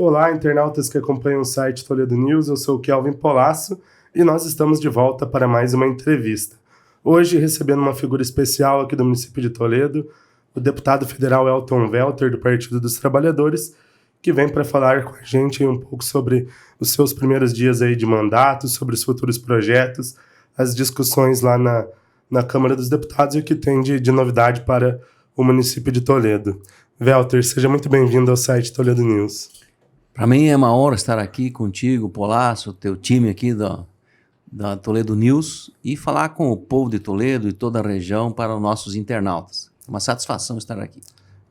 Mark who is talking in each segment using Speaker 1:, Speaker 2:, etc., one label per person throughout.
Speaker 1: Olá, internautas que acompanham o site Toledo News, eu sou o Kelvin Polasso e nós estamos de volta para mais uma entrevista. Hoje recebendo uma figura especial aqui do município de Toledo, o deputado federal Elton Welter, do Partido dos Trabalhadores, que vem para falar com a gente um pouco sobre os seus primeiros dias aí de mandato, sobre os futuros projetos, as discussões lá na Câmara dos Deputados e o que tem de novidade para o município de Toledo. Welter, seja muito bem-vindo ao site Toledo News.
Speaker 2: Para mim é uma honra estar aqui contigo, Polasso, teu time aqui da Toledo News e falar com o povo de Toledo e toda a região para os nossos internautas. É uma satisfação estar aqui.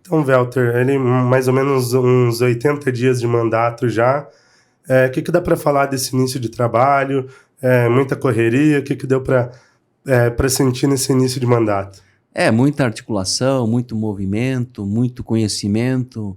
Speaker 1: Então, Welter, ele mais ou menos uns 80 dias de mandato já. O que dá para falar desse início de trabalho? Muita correria? O que deu para sentir nesse início de mandato?
Speaker 2: Muita articulação, muito movimento, muito conhecimento.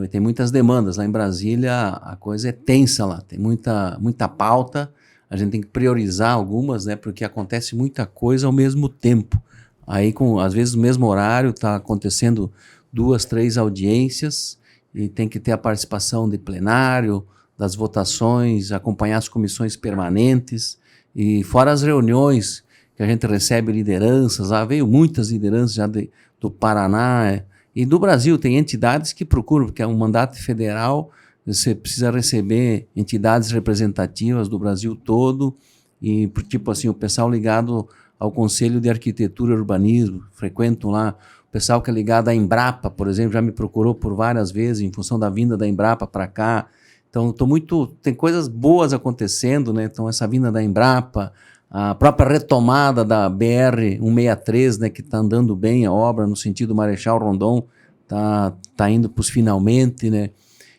Speaker 2: Tem muitas demandas. Lá em Brasília a coisa é tensa lá, tem muita pauta, a gente tem que priorizar algumas, né, porque acontece muita coisa ao mesmo tempo. Aí, às vezes, no mesmo horário, está acontecendo 2, 3 audiências e tem que ter a participação de plenário, das votações, acompanhar as comissões permanentes e fora as reuniões que a gente recebe lideranças. Veio muitas lideranças já do Paraná e do Brasil. Tem entidades que procuram, porque é um mandato federal, você precisa receber entidades representativas do Brasil todo e, tipo assim, o pessoal ligado ao Conselho de Arquitetura e Urbanismo, frequentam lá. O pessoal que é ligado à Embrapa, por exemplo, já me procurou por várias vezes em função da vinda da Embrapa para cá. Então, tem coisas boas acontecendo, né? Então, essa vinda da Embrapa, a própria retomada da BR-163, né, que está andando bem a obra no sentido Marechal Rondon, tá indo para os finalmente, né?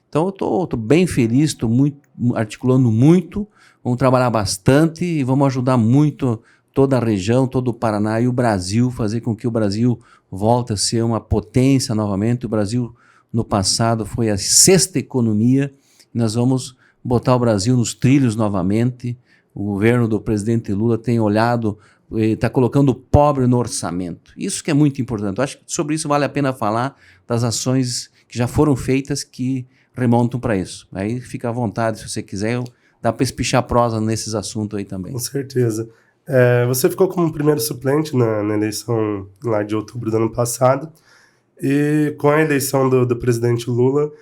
Speaker 2: Então eu tô bem feliz, estou articulando muito, vamos trabalhar bastante e vamos ajudar muito toda a região, todo o Paraná e o Brasil, fazer com que o Brasil volte a ser uma potência novamente. O Brasil no passado foi a 6ª economia, e nós vamos botar o Brasil nos trilhos novamente. O governo do presidente Lula tem olhado, está colocando o pobre no orçamento. Isso que é muito importante. Eu acho que sobre isso vale a pena falar das ações que já foram feitas que remontam para isso. Aí fica à vontade, se você quiser, dá para espichar prosa nesses assuntos aí também.
Speaker 1: Com certeza. Você ficou como primeiro suplente na eleição lá de outubro do ano passado e com a eleição do presidente Lula,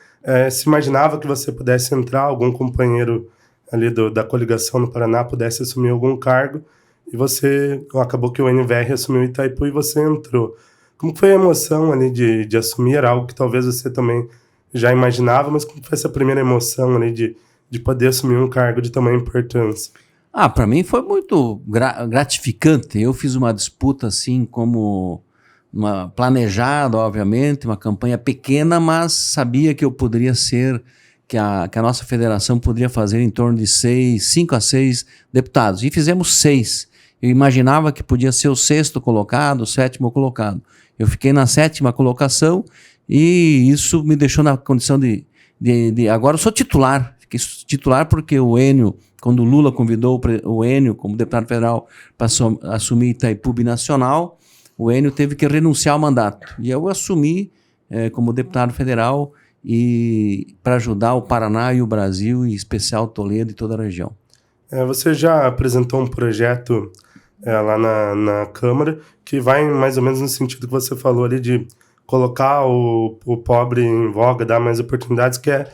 Speaker 1: se imaginava que você pudesse entrar, algum companheiro ali da coligação no Paraná pudesse assumir algum cargo, e acabou que o NVR assumiu Itaipu e você entrou. Como foi a emoção ali de assumir? Era algo que talvez você também já imaginava, mas como foi essa primeira emoção ali de poder assumir um cargo de tamanha importância?
Speaker 2: Para mim foi muito gratificante. Eu fiz uma disputa assim como planejada, obviamente, uma campanha pequena, mas sabia que eu poderia ser, que a nossa federação poderia fazer em torno de 5 a 6 deputados. E fizemos 6. Eu imaginava que podia ser o 6º colocado, o 7º colocado. Eu fiquei na 7ª colocação e isso me deixou na condição de agora eu sou titular. Fiquei titular porque o Enio, quando o Lula convidou o Enio como deputado federal para assumir Itaipu Binacional, o Enio teve que renunciar ao mandato. E eu assumi como deputado federal e para ajudar o Paraná e o Brasil, em especial Toledo e toda a região.
Speaker 1: Você já apresentou um projeto lá na Câmara que vai mais ou menos no sentido que você falou ali de colocar o pobre em voga, dar mais oportunidades, que é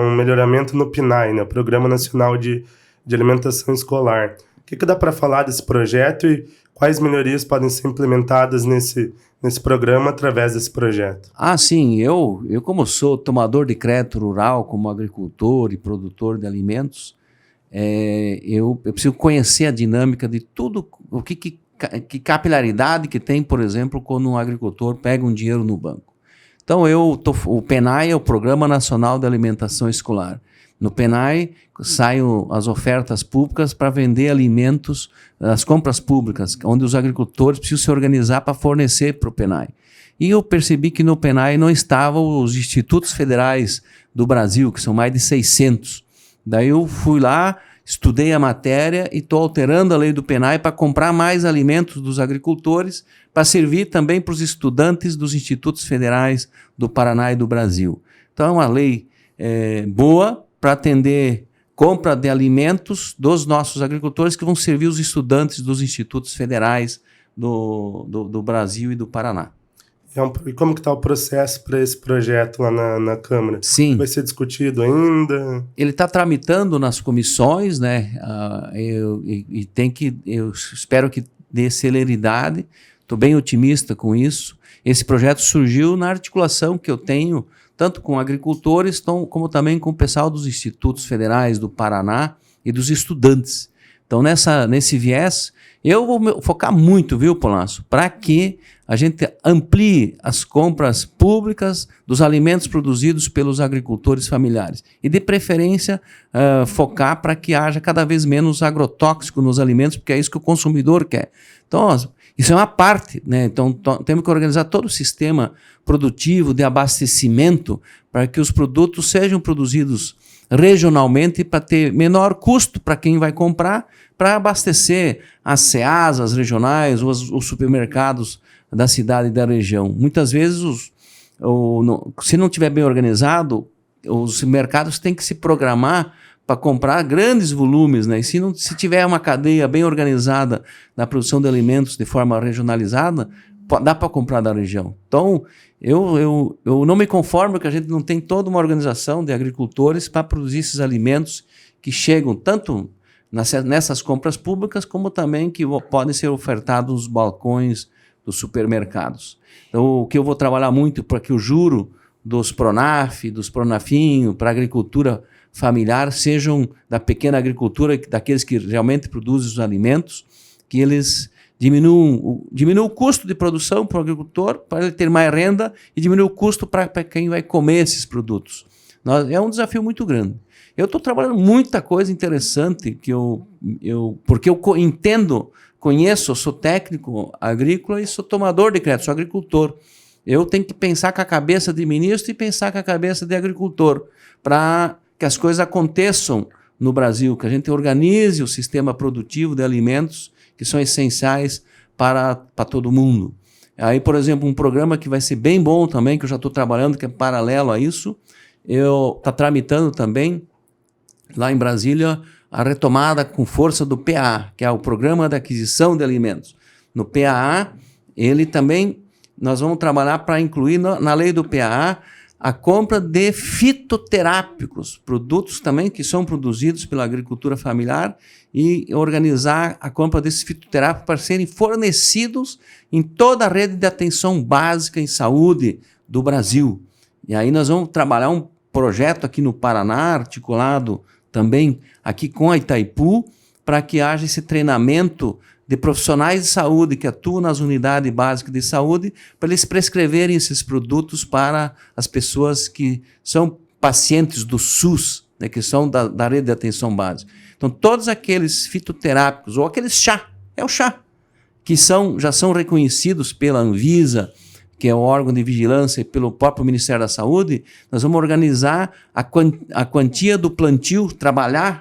Speaker 1: um melhoramento no PNAE, né, Programa Nacional de Alimentação Escolar. O que dá para falar desse projeto e quais melhorias podem ser implementadas nesse programa através desse projeto?
Speaker 2: Sim, eu como sou tomador de crédito rural, como agricultor e produtor de alimentos, eu preciso conhecer a dinâmica de tudo, que capilaridade que tem, por exemplo, quando um agricultor pega um dinheiro no banco. Então, o PNAE é o Programa Nacional de Alimentação Escolar. No PNAE saem as ofertas públicas para vender alimentos, as compras públicas, onde os agricultores precisam se organizar para fornecer para o PNAE. E eu percebi que no PNAE não estavam os institutos federais do Brasil, que são mais de 600. Daí eu fui lá, estudei a matéria e estou alterando a lei do PNAE para comprar mais alimentos dos agricultores, para servir também para os estudantes dos institutos federais do Paraná e do Brasil. Então é uma lei boa para atender compra de alimentos dos nossos agricultores que vão servir os estudantes dos institutos federais do Brasil e do Paraná.
Speaker 1: E como que está o processo para esse projeto lá na Câmara?
Speaker 2: Sim.
Speaker 1: Vai ser discutido ainda?
Speaker 2: Ele está tramitando nas comissões, né? Eu espero que dê celeridade. Estou bem otimista com isso. Esse projeto surgiu na articulação que eu tenho, tanto com agricultores, como também com o pessoal dos institutos federais do Paraná e dos estudantes. Então, nesse viés, eu vou focar muito, viu, Polasso, para que a gente amplie as compras públicas dos alimentos produzidos pelos agricultores familiares. E, de preferência, focar para que haja cada vez menos agrotóxico nos alimentos, porque é isso que o consumidor quer. Então, isso é uma parte, né? Então, temos que organizar todo o sistema produtivo de abastecimento para que os produtos sejam produzidos regionalmente para ter menor custo para quem vai comprar, para abastecer as ceasas regionais ou os supermercados da cidade e da região. Muitas vezes, se não estiver bem organizado, os mercados têm que se programar para comprar grandes volumes, né? E se tiver uma cadeia bem organizada na produção de alimentos de forma regionalizada, dá para comprar da região. Então, eu não me conformo que a gente não tem toda uma organização de agricultores para produzir esses alimentos que chegam tanto nessas compras públicas, como também que podem ser ofertados nos balcões dos supermercados. Então, o que eu vou trabalhar muito para que o juro dos Pronaf, dos Pronafinho, para a agricultura familiar, sejam da pequena agricultura, daqueles que realmente produzem os alimentos, que eles diminuam o custo de produção para o agricultor, para ele ter mais renda, e diminuir o custo para quem vai comer esses produtos. É um desafio muito grande. Eu estou trabalhando muita coisa interessante, porque eu entendo, conheço, sou técnico agrícola e sou tomador de crédito, sou agricultor. Eu tenho que pensar com a cabeça de ministro e pensar com a cabeça de agricultor, para que as coisas aconteçam no Brasil, que a gente organize o sistema produtivo de alimentos que são essenciais para todo mundo. Aí, por exemplo, um programa que vai ser bem bom também, que eu já estou trabalhando, que é paralelo a isso, está tramitando também, lá em Brasília, a retomada com força do PAA, que é o Programa de Aquisição de Alimentos. No PAA, nós vamos trabalhar para incluir na lei do PAA a compra de fitoterápicos, produtos também que são produzidos pela agricultura familiar, e organizar a compra desses fitoterápicos para serem fornecidos em toda a rede de atenção básica em saúde do Brasil. E aí nós vamos trabalhar um projeto aqui no Paraná, articulado também aqui com a Itaipu, para que haja esse treinamento de profissionais de saúde que atuam nas unidades básicas de saúde, para eles prescreverem esses produtos para as pessoas que são pacientes do SUS, né, que são da rede de atenção básica. Então, todos aqueles fitoterápicos, ou aqueles chá, que já são reconhecidos pela Anvisa, que é o órgão de vigilância, e pelo próprio Ministério da Saúde, nós vamos organizar a quantia do plantio,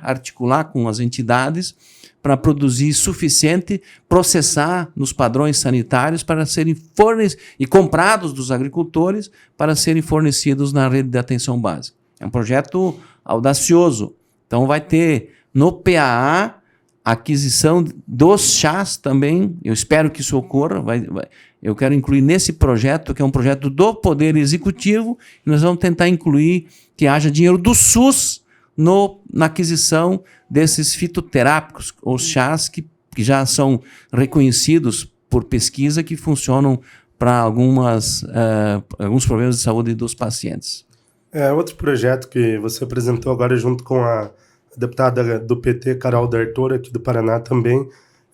Speaker 2: articular com as entidades, para produzir suficiente, processar nos padrões sanitários para serem e comprados dos agricultores para serem fornecidos na rede de atenção básica. É um projeto audacioso. Então vai ter no PAA a aquisição dos chás também. Eu espero que isso ocorra. Eu quero incluir nesse projeto, que é um projeto do Poder Executivo, e nós vamos tentar incluir que haja dinheiro do SUS na aquisição desses fitoterápicos, ou chás que já são reconhecidos por pesquisa, que funcionam para alguns problemas de saúde dos pacientes.
Speaker 1: Outro projeto que você apresentou agora junto com a deputada do PT, Carol D'Artor, aqui do Paraná também,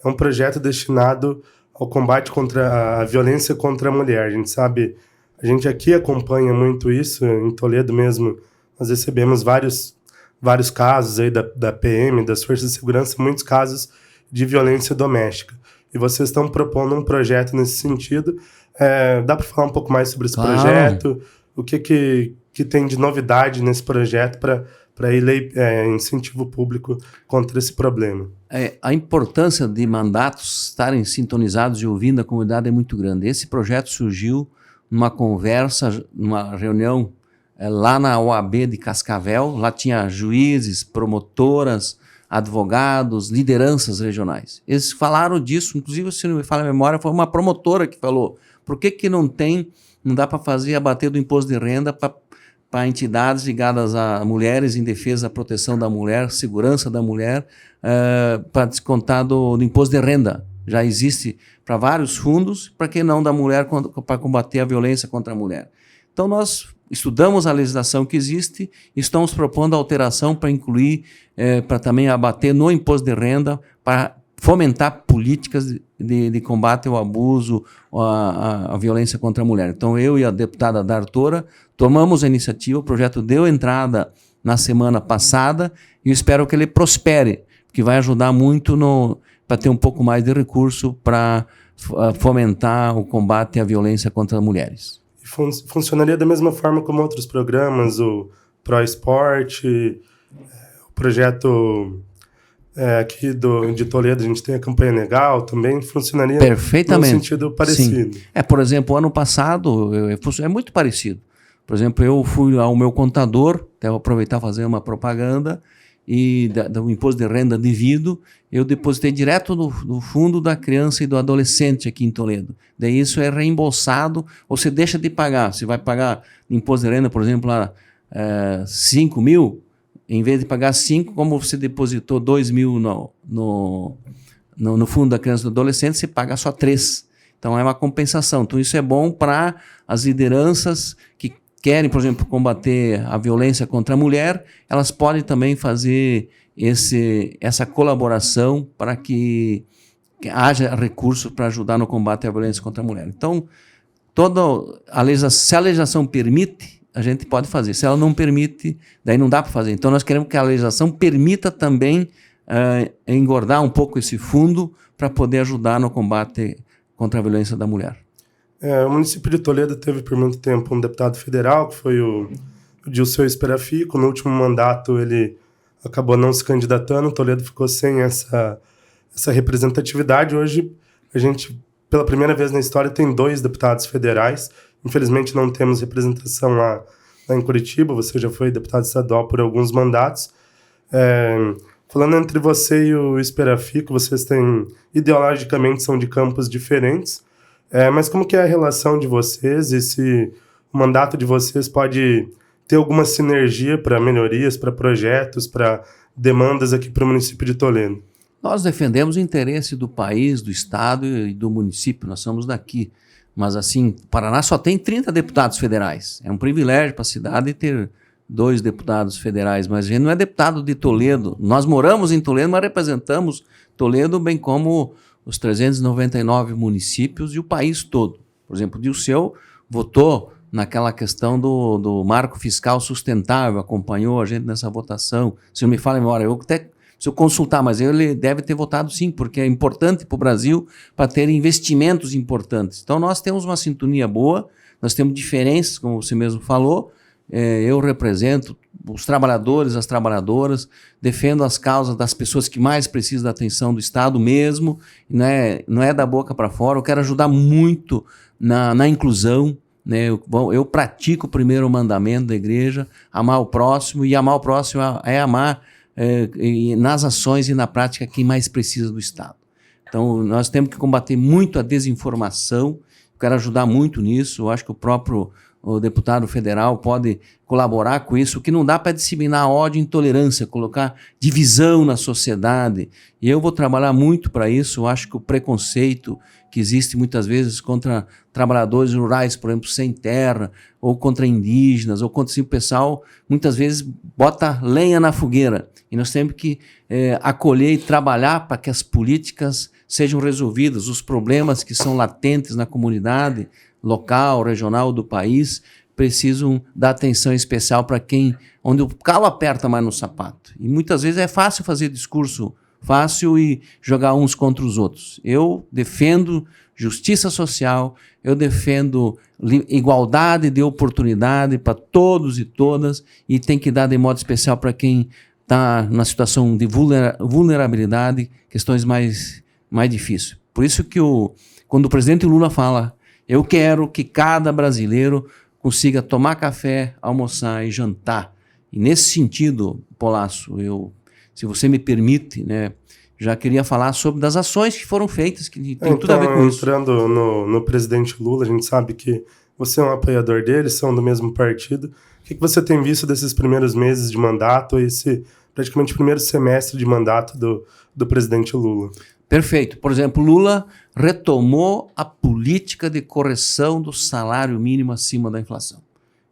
Speaker 1: é um projeto destinado ao combate contra a violência contra a mulher. A gente aqui acompanha muito isso, em Toledo mesmo, nós recebemos vários casos aí da PM, das Forças de Segurança, muitos casos de violência doméstica. E vocês estão propondo um projeto nesse sentido. Dá para falar um pouco mais sobre esse projeto? O que tem de novidade nesse projeto para incentivo público contra esse problema?
Speaker 2: A importância de mandatos estarem sintonizados e ouvindo a comunidade é muito grande. Esse projeto surgiu numa conversa, numa reunião lá na OAB de Cascavel. Lá tinha juízes, promotoras, advogados, lideranças regionais. Eles falaram disso, inclusive, se não me falha a memória, foi uma promotora que falou: por que não dá para fazer abater do imposto de renda para entidades ligadas a mulheres, em defesa da proteção da mulher, segurança da mulher, para descontar do imposto de renda? Já existe para vários fundos, para que não da mulher, para combater a violência contra a mulher. Então, nós estudamos a legislação que existe e estamos propondo alteração para incluir, para também abater no imposto de renda, para fomentar políticas de combate ao abuso, à violência contra a mulher. Então, eu e a deputada Dartora tomamos a iniciativa, o projeto deu entrada na semana passada e eu espero que ele prospere, porque vai ajudar muito para ter um pouco mais de recurso para fomentar o combate à violência contra as mulheres.
Speaker 1: Funcionaria da mesma forma como outros programas, o Pro Esporte, o projeto aqui de Toledo, a gente tem a campanha legal, também funcionaria
Speaker 2: perfeitamente,
Speaker 1: num sentido parecido.
Speaker 2: Sim. Por exemplo, ano passado é muito parecido. Por exemplo, eu fui ao meu contador, até vou aproveitar e fazer uma propaganda, e do imposto de renda devido, eu depositei direto no fundo da criança e do adolescente aqui em Toledo. Daí isso é reembolsado, ou você deixa de pagar. Você vai pagar imposto de renda, por exemplo, 5 mil, em vez de pagar 5, como você depositou 2 mil no fundo da criança e do adolescente, você paga só 3. Então é uma compensação. Então isso é bom para as lideranças que querem, por exemplo, combater a violência contra a mulher, elas podem também fazer essa colaboração para que haja recursos para ajudar no combate à violência contra a mulher. Então, se a legislação permite, a gente pode fazer. Se ela não permite, daí não dá para fazer. Então, nós queremos que a legislação permita também engordar um pouco esse fundo para poder ajudar no combate contra a violência da mulher.
Speaker 1: O município de Toledo teve por muito tempo um deputado federal, que foi o Dilceu Esperafico. No último mandato ele acabou não se candidatando, Toledo ficou sem essa representatividade. Hoje a gente, pela primeira vez na história, tem 2 deputados federais. Infelizmente não temos representação lá em Curitiba, você já foi deputado estadual por alguns mandatos. Falando entre você e o Esperafico, vocês têm, ideologicamente, são de campos diferentes. Mas como que é a relação de vocês e se o mandato de vocês pode ter alguma sinergia para melhorias, para projetos, para demandas aqui para o município de Toledo?
Speaker 2: Nós defendemos o interesse do país, do estado e do município, nós somos daqui. Mas assim, o Paraná só tem 30 deputados federais. É um privilégio para a cidade ter 2 deputados federais, mas a gente não é deputado de Toledo. Nós moramos em Toledo, mas representamos Toledo, bem como os 399 municípios e o país todo. Por exemplo, o Dilceu votou naquela questão do marco fiscal sustentável, acompanhou a gente nessa votação. Se não me falha a memória, eu até preciso consultar, mas ele deve ter votado sim, porque é importante para o Brasil para ter investimentos importantes. Então nós temos uma sintonia boa, nós temos diferenças, como você mesmo falou. Eu represento os trabalhadores, as trabalhadoras, defendo as causas das pessoas que mais precisam da atenção do Estado mesmo, não é da boca para fora. Eu quero ajudar muito na inclusão, né? Eu pratico o primeiro mandamento da igreja, amar o próximo, e amar o próximo é amar nas ações e na prática quem mais precisa do Estado. Então nós temos que combater muito a desinformação, eu quero ajudar muito nisso. Eu acho que o deputado federal pode colaborar com isso, que não dá para disseminar ódio e intolerância, colocar divisão na sociedade. E eu vou trabalhar muito para isso. Eu acho que o preconceito que existe muitas vezes contra trabalhadores rurais, por exemplo, sem terra, ou contra indígenas, ou contra o pessoal, muitas vezes bota lenha na fogueira. E nós temos que acolher e trabalhar para que as políticas sejam resolvidas, os problemas que são latentes na comunidade local, regional do país, precisam dar atenção especial para onde o calo aperta mais no sapato. E muitas vezes é fácil fazer discurso fácil e jogar uns contra os outros. Eu defendo justiça social, eu defendo igualdade de oportunidade para todos e todas, e tem que dar de modo especial para quem está na situação de vulnerabilidade, questões mais difíceis. Por isso que quando o presidente Lula fala: eu quero que cada brasileiro consiga tomar café, almoçar e jantar. E nesse sentido, Polasso, se você me permite, né, já queria falar sobre das ações que foram feitas, que tem tudo a ver com isso.
Speaker 1: Entrando no presidente Lula, a gente sabe que você é um apoiador dele, são do mesmo partido. O que você tem visto desses primeiros meses de mandato, esse praticamente primeiro semestre de mandato do presidente Lula?
Speaker 2: Perfeito. Por exemplo, Lula retomou a política de correção do salário mínimo acima da inflação.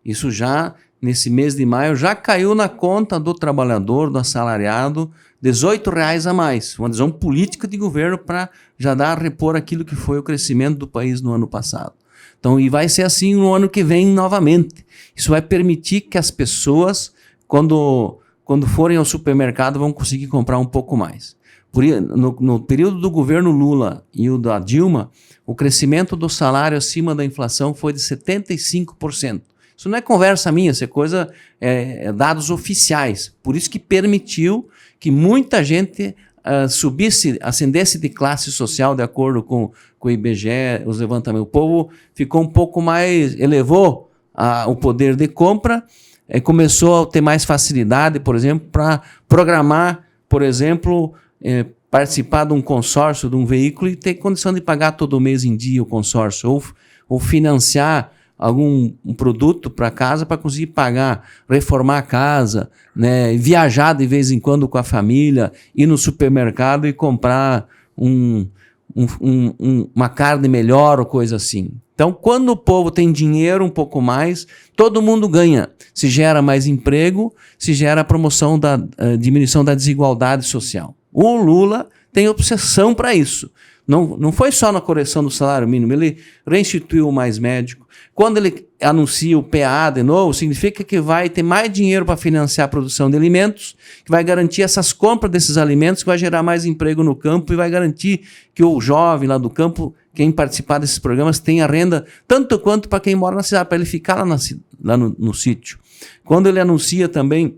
Speaker 2: Isso já, nesse mês de maio, já caiu na conta do trabalhador, do assalariado, R$18 a mais. Uma decisão política de governo para já dar a repor aquilo que foi o crescimento do país no ano passado. Então, e vai ser assim no ano que vem novamente. Isso vai permitir que as pessoas, quando forem ao supermercado, vão conseguir comprar um pouco mais. No período do governo Lula e o da Dilma, o crescimento do salário acima da inflação foi de 75%. Isso não é conversa minha, isso é coisa, dados oficiais. Por isso que permitiu que muita gente ascendesse de classe social de acordo com o IBGE, os levantamentos. O povo ficou um pouco mais, elevou o poder de compra, começou a ter mais facilidade, por exemplo, para programar, por exemplo, participar de um consórcio, de um veículo e ter condição de pagar todo mês em dia o consórcio, ou financiar um produto para casa para conseguir pagar, reformar a casa, né, viajar de vez em quando com a família, ir no supermercado e comprar uma carne melhor ou coisa assim. Então, quando o povo tem dinheiro um pouco mais, todo mundo ganha. Se gera mais emprego, se gera a promoção da diminuição da desigualdade social. O Lula tem obsessão para isso. Não foi só na correção do salário mínimo, ele reinstituiu mais médico. Quando ele anuncia o PA de novo, significa que vai ter mais dinheiro para financiar a produção de alimentos, que vai garantir essas compras desses alimentos, que vai gerar mais emprego no campo e vai garantir que o jovem lá do campo, quem participar desses programas, tenha renda tanto quanto para quem mora na cidade, para ele ficar lá no sítio. Quando ele anuncia também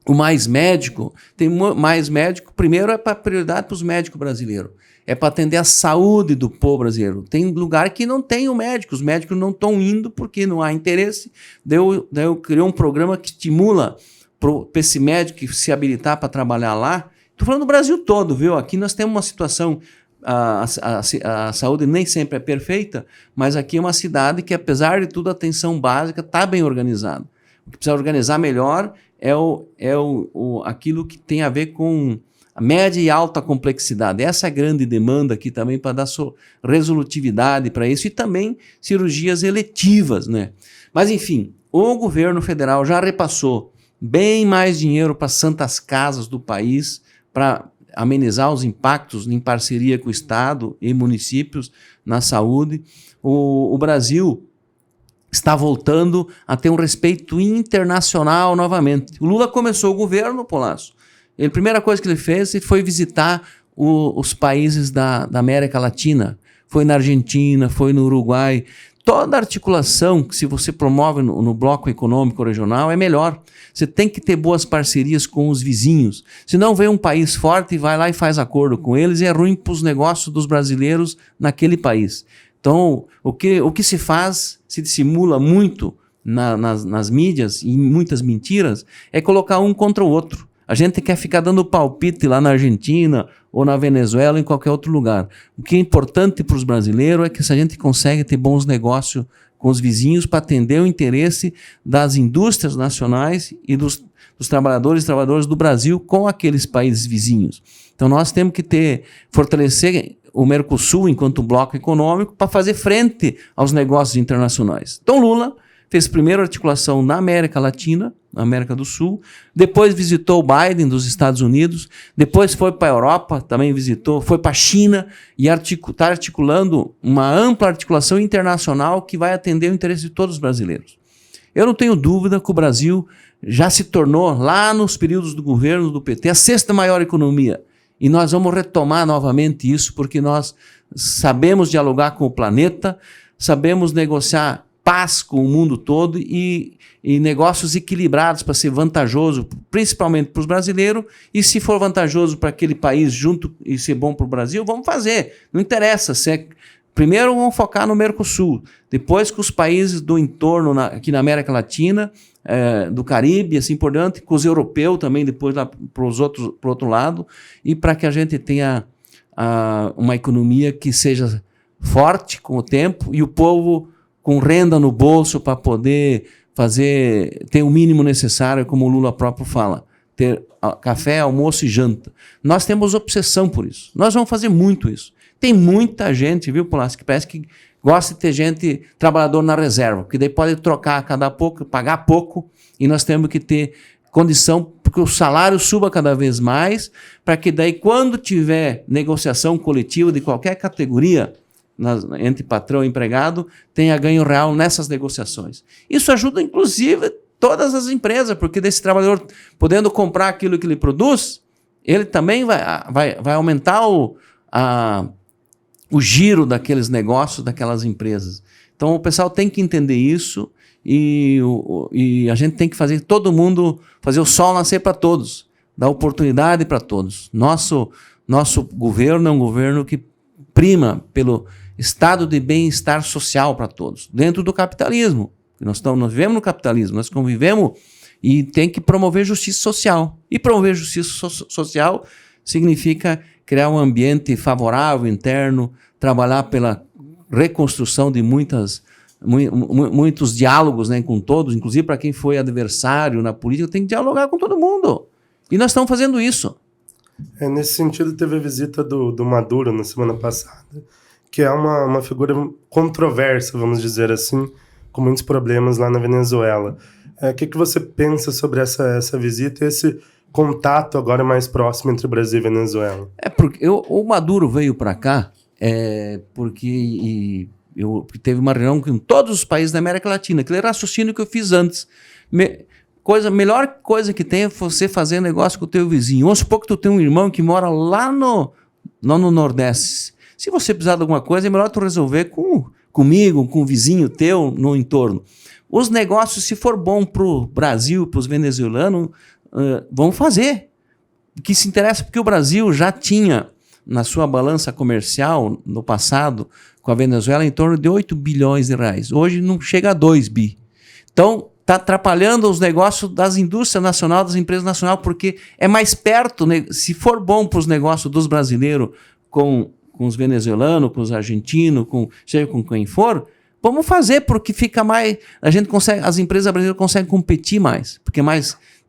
Speaker 2: o Mais Médico, tem mais médico, primeiro é para prioridade para os médicos brasileiros. É para atender a saúde do povo brasileiro. Tem lugar que não tem o médico, os médicos não estão indo porque não há interesse. Daí eu criei um programa que estimula para esse médico se habilitar para trabalhar lá. Estou falando do Brasil todo, viu? Aqui nós temos uma situação, a saúde nem sempre é perfeita, mas aqui é uma cidade que, apesar de tudo, a atenção básica está bem organizada. O que precisa organizar melhor é aquilo que tem a ver com a média e alta complexidade. Essa é a grande demanda aqui também para dar resolutividade para isso e também cirurgias eletivas, né? Mas, enfim, o governo federal já repassou bem mais dinheiro para santas casas do país para amenizar os impactos em parceria com o Estado e municípios na saúde. O Brasil está voltando a ter um respeito internacional novamente. O Lula começou o governo, Polasso. A primeira coisa que ele fez foi visitar os países da América Latina. Foi na Argentina, foi no Uruguai. Toda articulação que se você promove no bloco econômico regional é melhor. Você tem que ter boas parcerias com os vizinhos. Senão vem um país forte e vai lá e faz acordo com eles e é ruim para os negócios dos brasileiros naquele país. Então, o que se faz, se dissimula muito nas mídias e muitas mentiras, é colocar um contra o outro. A gente quer ficar dando palpite lá na Argentina ou na Venezuela ou em qualquer outro lugar. O que é importante para os brasileiros é que se a gente consegue ter bons negócios com os vizinhos para atender o interesse das indústrias nacionais e dos trabalhadores e trabalhadoras do Brasil com aqueles países vizinhos. Então nós temos que fortalecer o Mercosul enquanto bloco econômico para fazer frente aos negócios internacionais. Então Lula fez primeiro articulação na América Latina, na América do Sul, depois visitou o Biden dos Estados Unidos, depois foi para a Europa, também visitou, foi para a China e está articulando uma ampla articulação internacional que vai atender o interesse de todos os brasileiros. Eu não tenho dúvida que o Brasil já se tornou, lá nos períodos do governo do PT, a sexta maior economia. E nós vamos retomar novamente isso, porque nós sabemos dialogar com o planeta, sabemos negociar paz com o mundo todo e negócios equilibrados para ser vantajoso, principalmente para os brasileiros, e se for vantajoso para aquele país junto e ser bom para o Brasil, vamos fazer. Não interessa se é primeiro vamos focar no Mercosul, depois com os países do entorno, aqui na América Latina, do Caribe, assim por diante, com os europeus também, depois lá para o outro lado, e para que a gente tenha uma economia que seja forte com o tempo e o povo com renda no bolso para poder ter o mínimo necessário, como o Lula próprio fala, ter café, almoço e janta. Nós temos obsessão por isso. Nós vamos fazer muito isso. Tem muita gente, viu, Polassi, que parece que gosta de ter gente, trabalhador na reserva, porque daí pode trocar a cada pouco, pagar pouco, e nós temos que ter condição porque o salário suba cada vez mais, para que daí quando tiver negociação coletiva de qualquer categoria, entre patrão e empregado, tenha ganho real nessas negociações. Isso ajuda, inclusive, todas as empresas, porque desse trabalhador podendo comprar aquilo que ele produz, ele também vai aumentar o giro daqueles negócios, daquelas empresas. Então o pessoal tem que entender isso e a gente tem que fazer todo mundo, fazer o sol nascer para todos, dar oportunidade para todos. Nosso governo é um governo que prima pelo estado de bem-estar social para todos, dentro do capitalismo. Nós vivemos no capitalismo, nós convivemos e tem que promover justiça social. E promover justiça social significa criar um ambiente favorável, interno, trabalhar pela reconstrução de muitos diálogos, né, com todos, inclusive para quem foi adversário na política, tem que dialogar com todo mundo. E nós estamos fazendo isso.
Speaker 1: Nesse sentido, teve a visita do Maduro na semana passada, que é uma figura controversa, vamos dizer assim, com muitos problemas lá na Venezuela. O que você pensa sobre essa visita e esse contato agora mais próximo entre Brasil e Venezuela?
Speaker 2: Porque o Maduro veio para cá porque teve uma reunião com todos os países da América Latina, aquele raciocínio que eu fiz antes. Melhor coisa que tem é você fazer negócio com o teu vizinho. Vamos supor que tu tem um irmão que mora lá no Nordeste. Se você precisar de alguma coisa, é melhor tu resolver comigo, com o vizinho teu no entorno. Os negócios, se for bom para o Brasil, para os venezuelanos, vão fazer. O que se interessa, porque o Brasil já tinha na sua balança comercial, no passado, com a Venezuela, em torno de 8 bilhões de reais. Hoje não chega a 2 bi. Então, está atrapalhando os negócios das indústrias nacionais, das empresas nacionais, porque é mais perto, né? Se for bom para os negócios dos brasileiros com os venezuelanos, com os argentinos, seja com quem for, vamos fazer, porque fica mais. As empresas brasileiras conseguem competir mais, porque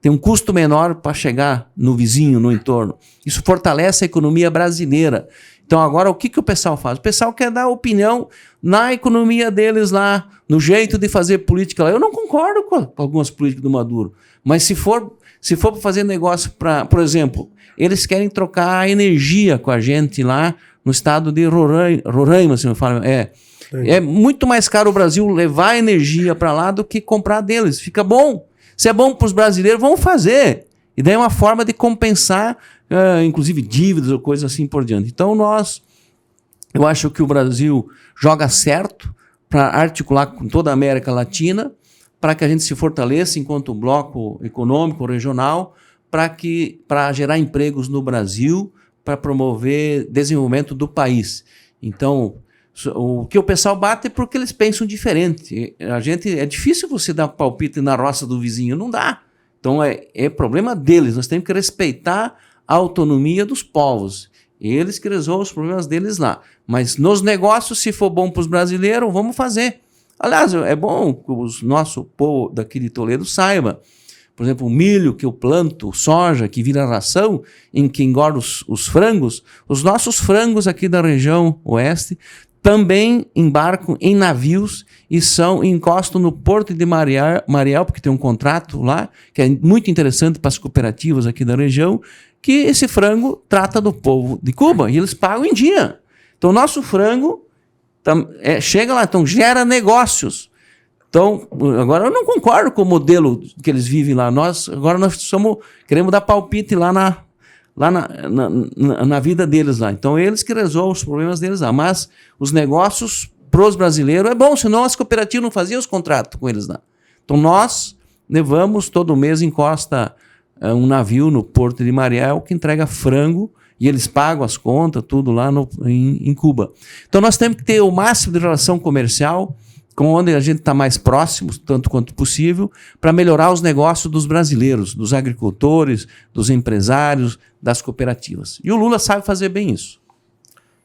Speaker 2: tem um custo menor para chegar no vizinho, no entorno. Isso fortalece a economia brasileira. Então agora o que o pessoal faz? O pessoal quer dar opinião na economia deles lá, no jeito de fazer política lá. Eu não concordo com algumas políticas do Maduro, mas se for para fazer negócio por exemplo, eles querem trocar energia com a gente lá no estado de Roraima, se me fala. É muito mais caro o Brasil levar energia para lá do que comprar deles. Fica bom. Se é bom para os brasileiros, vamos fazer. E daí é uma forma de compensar, inclusive dívidas ou coisas assim por diante. Então eu acho que o Brasil joga certo para articular com toda a América Latina, para que a gente se fortaleça enquanto bloco econômico regional, para gerar empregos no Brasil, para promover desenvolvimento do país. Então, o que o pessoal bate é porque eles pensam diferente. É difícil você dar palpite na roça do vizinho, não dá. Então é problema deles, nós temos que respeitar a autonomia dos povos. Eles que resolvem os problemas deles lá. Mas nos negócios, se for bom para os brasileiros, vamos fazer. Aliás, é bom que o nosso povo daqui de Toledo saiba. Por exemplo, o milho que eu planto, soja que vira ração, em que engorda os frangos, os nossos frangos aqui da região oeste também embarcam em navios e encostam no Porto de Mariel, porque tem um contrato lá, que é muito interessante para as cooperativas aqui da região, que esse frango trata do povo de Cuba, e eles pagam em dia. Então, o nosso frango chega lá, então gera negócios. Então, agora eu não concordo com o modelo que eles vivem lá. Agora nós queremos dar palpite lá na vida deles lá. Então, eles que resolvem os problemas deles lá. Mas os negócios para os brasileiros é bom, senão as cooperativas não faziam os contratos com eles lá. Então, nós levamos, todo mês encosta um navio no Porto de Mariel que entrega frango E eles pagam as contas, tudo lá em Cuba. Então nós temos que ter o máximo de relação comercial com onde a gente está mais próximo, tanto quanto possível, para melhorar os negócios dos brasileiros, dos agricultores, dos empresários, das cooperativas. E o Lula sabe fazer bem isso.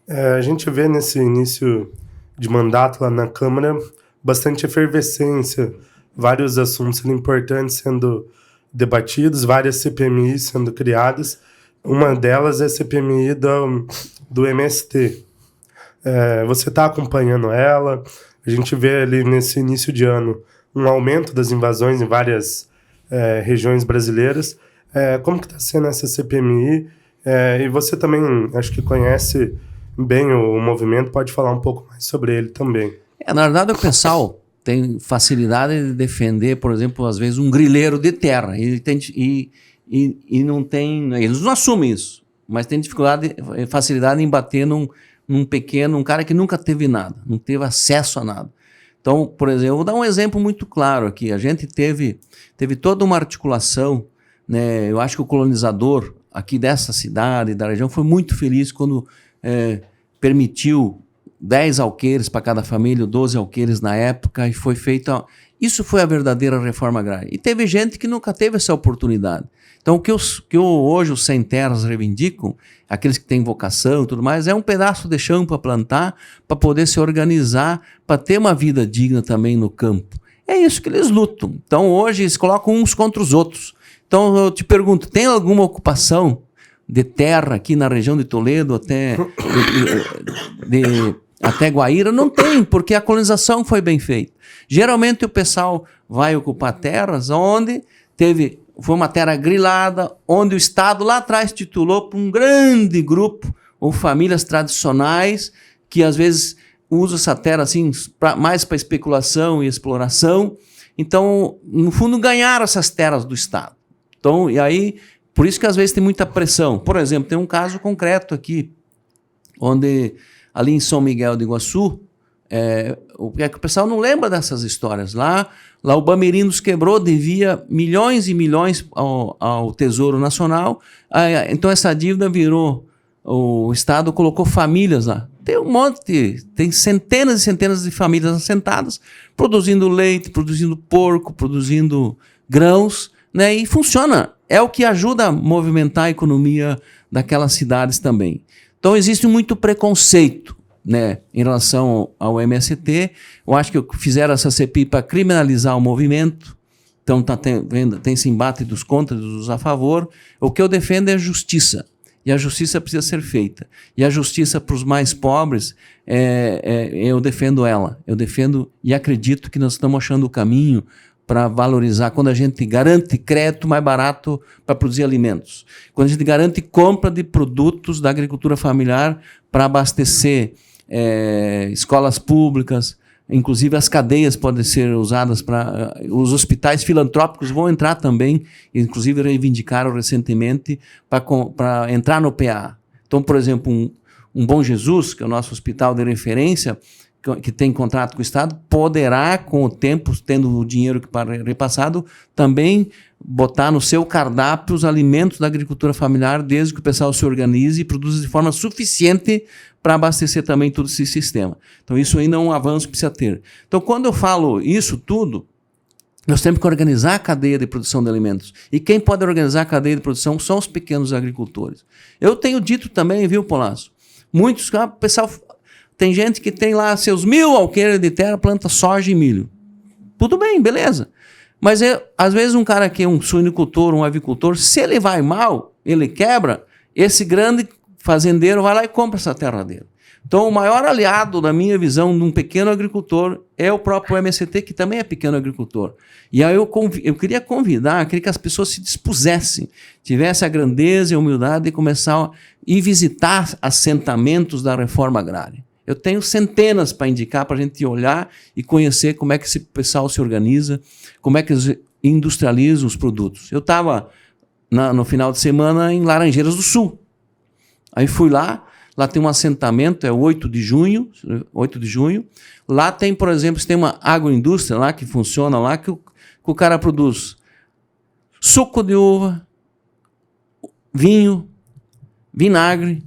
Speaker 1: A gente vê nesse início de mandato lá na Câmara bastante efervescência, vários assuntos importantes sendo debatidos, várias CPMIs sendo criadas. Uma delas é a CPMI do MST. Você está acompanhando ela? A gente vê ali nesse início de ano um aumento das invasões em várias regiões brasileiras. Como que está sendo essa CPMI? E você também, acho que conhece bem o movimento, pode falar um pouco mais sobre ele também.
Speaker 2: Na verdade, o pessoal tem facilidade de defender, por exemplo, às vezes um grileiro de terra. E não tem... Eles não assumem isso, mas tem facilidade em bater num cara que nunca teve nada, não teve acesso a nada. Então, por exemplo, eu vou dar um exemplo muito claro aqui. A gente teve toda uma articulação, né? Eu acho que o colonizador aqui dessa cidade, da região, foi muito feliz quando permitiu 10 alqueires para cada família, 12 alqueires na época, e foi feita... Isso foi a verdadeira reforma agrária. E teve gente que nunca teve essa oportunidade. Então, o que hoje os sem terras reivindicam, aqueles que têm vocação e tudo mais, é um pedaço de chão para plantar, para poder se organizar, para ter uma vida digna também no campo. É isso que eles lutam. Então, hoje, eles colocam uns contra os outros. Então, eu te pergunto, tem alguma ocupação de terra aqui na região de Toledo até Guaíra? Não tem, porque a colonização foi bem feita. Geralmente, o pessoal vai ocupar terras onde foi uma terra grilada, onde o Estado lá atrás titulou para um grande grupo ou famílias tradicionais que às vezes usam essa terra assim, mais para especulação e exploração. Então, no fundo, ganharam essas terras do Estado. Então, e aí, por isso que às vezes tem muita pressão. Por exemplo, tem um caso concreto aqui, onde ali em São Miguel do Iguaçu, o pessoal não lembra dessas histórias. Lá o Bamerindos quebrou, devia milhões e milhões ao Tesouro Nacional. Então essa dívida virou, o Estado colocou famílias lá. Tem centenas e centenas de famílias assentadas, produzindo leite, produzindo porco, produzindo grãos, né? E funciona. É o que ajuda a movimentar a economia daquelas cidades também. Então existe muito preconceito, né, em relação ao MST. Eu acho que fizeram essa CPI para criminalizar o movimento. Então tem esse embate dos contra e dos a favor. O que eu defendo é a justiça. E a justiça precisa ser feita. E a justiça para os mais pobres, eu defendo ela. Eu defendo e acredito que nós estamos achando o caminho para valorizar, quando a gente garante crédito mais barato para produzir alimentos, quando a gente garante compra de produtos da agricultura familiar para abastecer escolas públicas, inclusive as cadeias podem ser usadas para... Os hospitais filantrópicos vão entrar também, inclusive reivindicaram recentemente para entrar no PA. Então, por exemplo, um Bom Jesus, que é o nosso hospital de referência, que tem contrato com o Estado, poderá, com o tempo, tendo o dinheiro que para repassado, também botar no seu cardápio os alimentos da agricultura familiar, desde que o pessoal se organize e produza de forma suficiente para abastecer também todo esse sistema. Então, isso ainda é um avanço que precisa ter. Então, quando eu falo isso tudo, nós temos que organizar a cadeia de produção de alimentos. E quem pode organizar a cadeia de produção são os pequenos agricultores. Eu tenho dito também, viu, Polasso? Muitos, o pessoal... Tem gente que tem lá seus 1000 alqueires de terra, planta soja e milho. Tudo bem, beleza. Mas às vezes um cara que é um suinicultor, um avicultor, se ele vai mal, ele quebra, esse grande fazendeiro vai lá e compra essa terra dele. Então o maior aliado, na minha visão, de um pequeno agricultor é o próprio MST, que também é pequeno agricultor. E aí eu queria queria que as pessoas se dispusessem, tivessem a grandeza e a humildade de começar a ir visitar assentamentos da reforma agrária. Eu tenho centenas para indicar para a gente olhar e conhecer como é que esse pessoal se organiza, como é que eles industrializam os produtos. Eu estava no final de semana em Laranjeiras do Sul. Aí fui lá tem um assentamento, é 8 de junho. Lá tem, por exemplo, tem uma agroindústria lá que funciona lá, que o cara produz suco de uva, vinho, vinagre,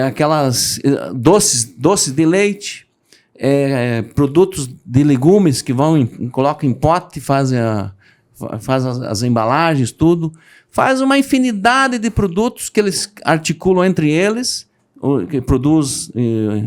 Speaker 2: aquelas doces de leite, produtos de legumes que colocam em pote, faz as embalagens, tudo. Faz uma infinidade de produtos que eles articulam entre eles, que produz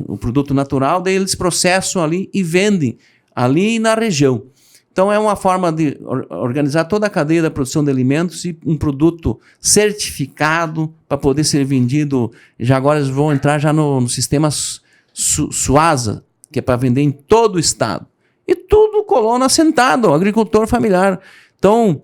Speaker 2: o produto natural, daí eles processam ali e vendem ali na região. Então é uma forma de organizar toda a cadeia da produção de alimentos e um produto certificado para poder ser vendido. Já agora eles vão entrar já no sistema Suasa, que é para vender em todo o estado. E tudo colono assentado, agricultor familiar. Então,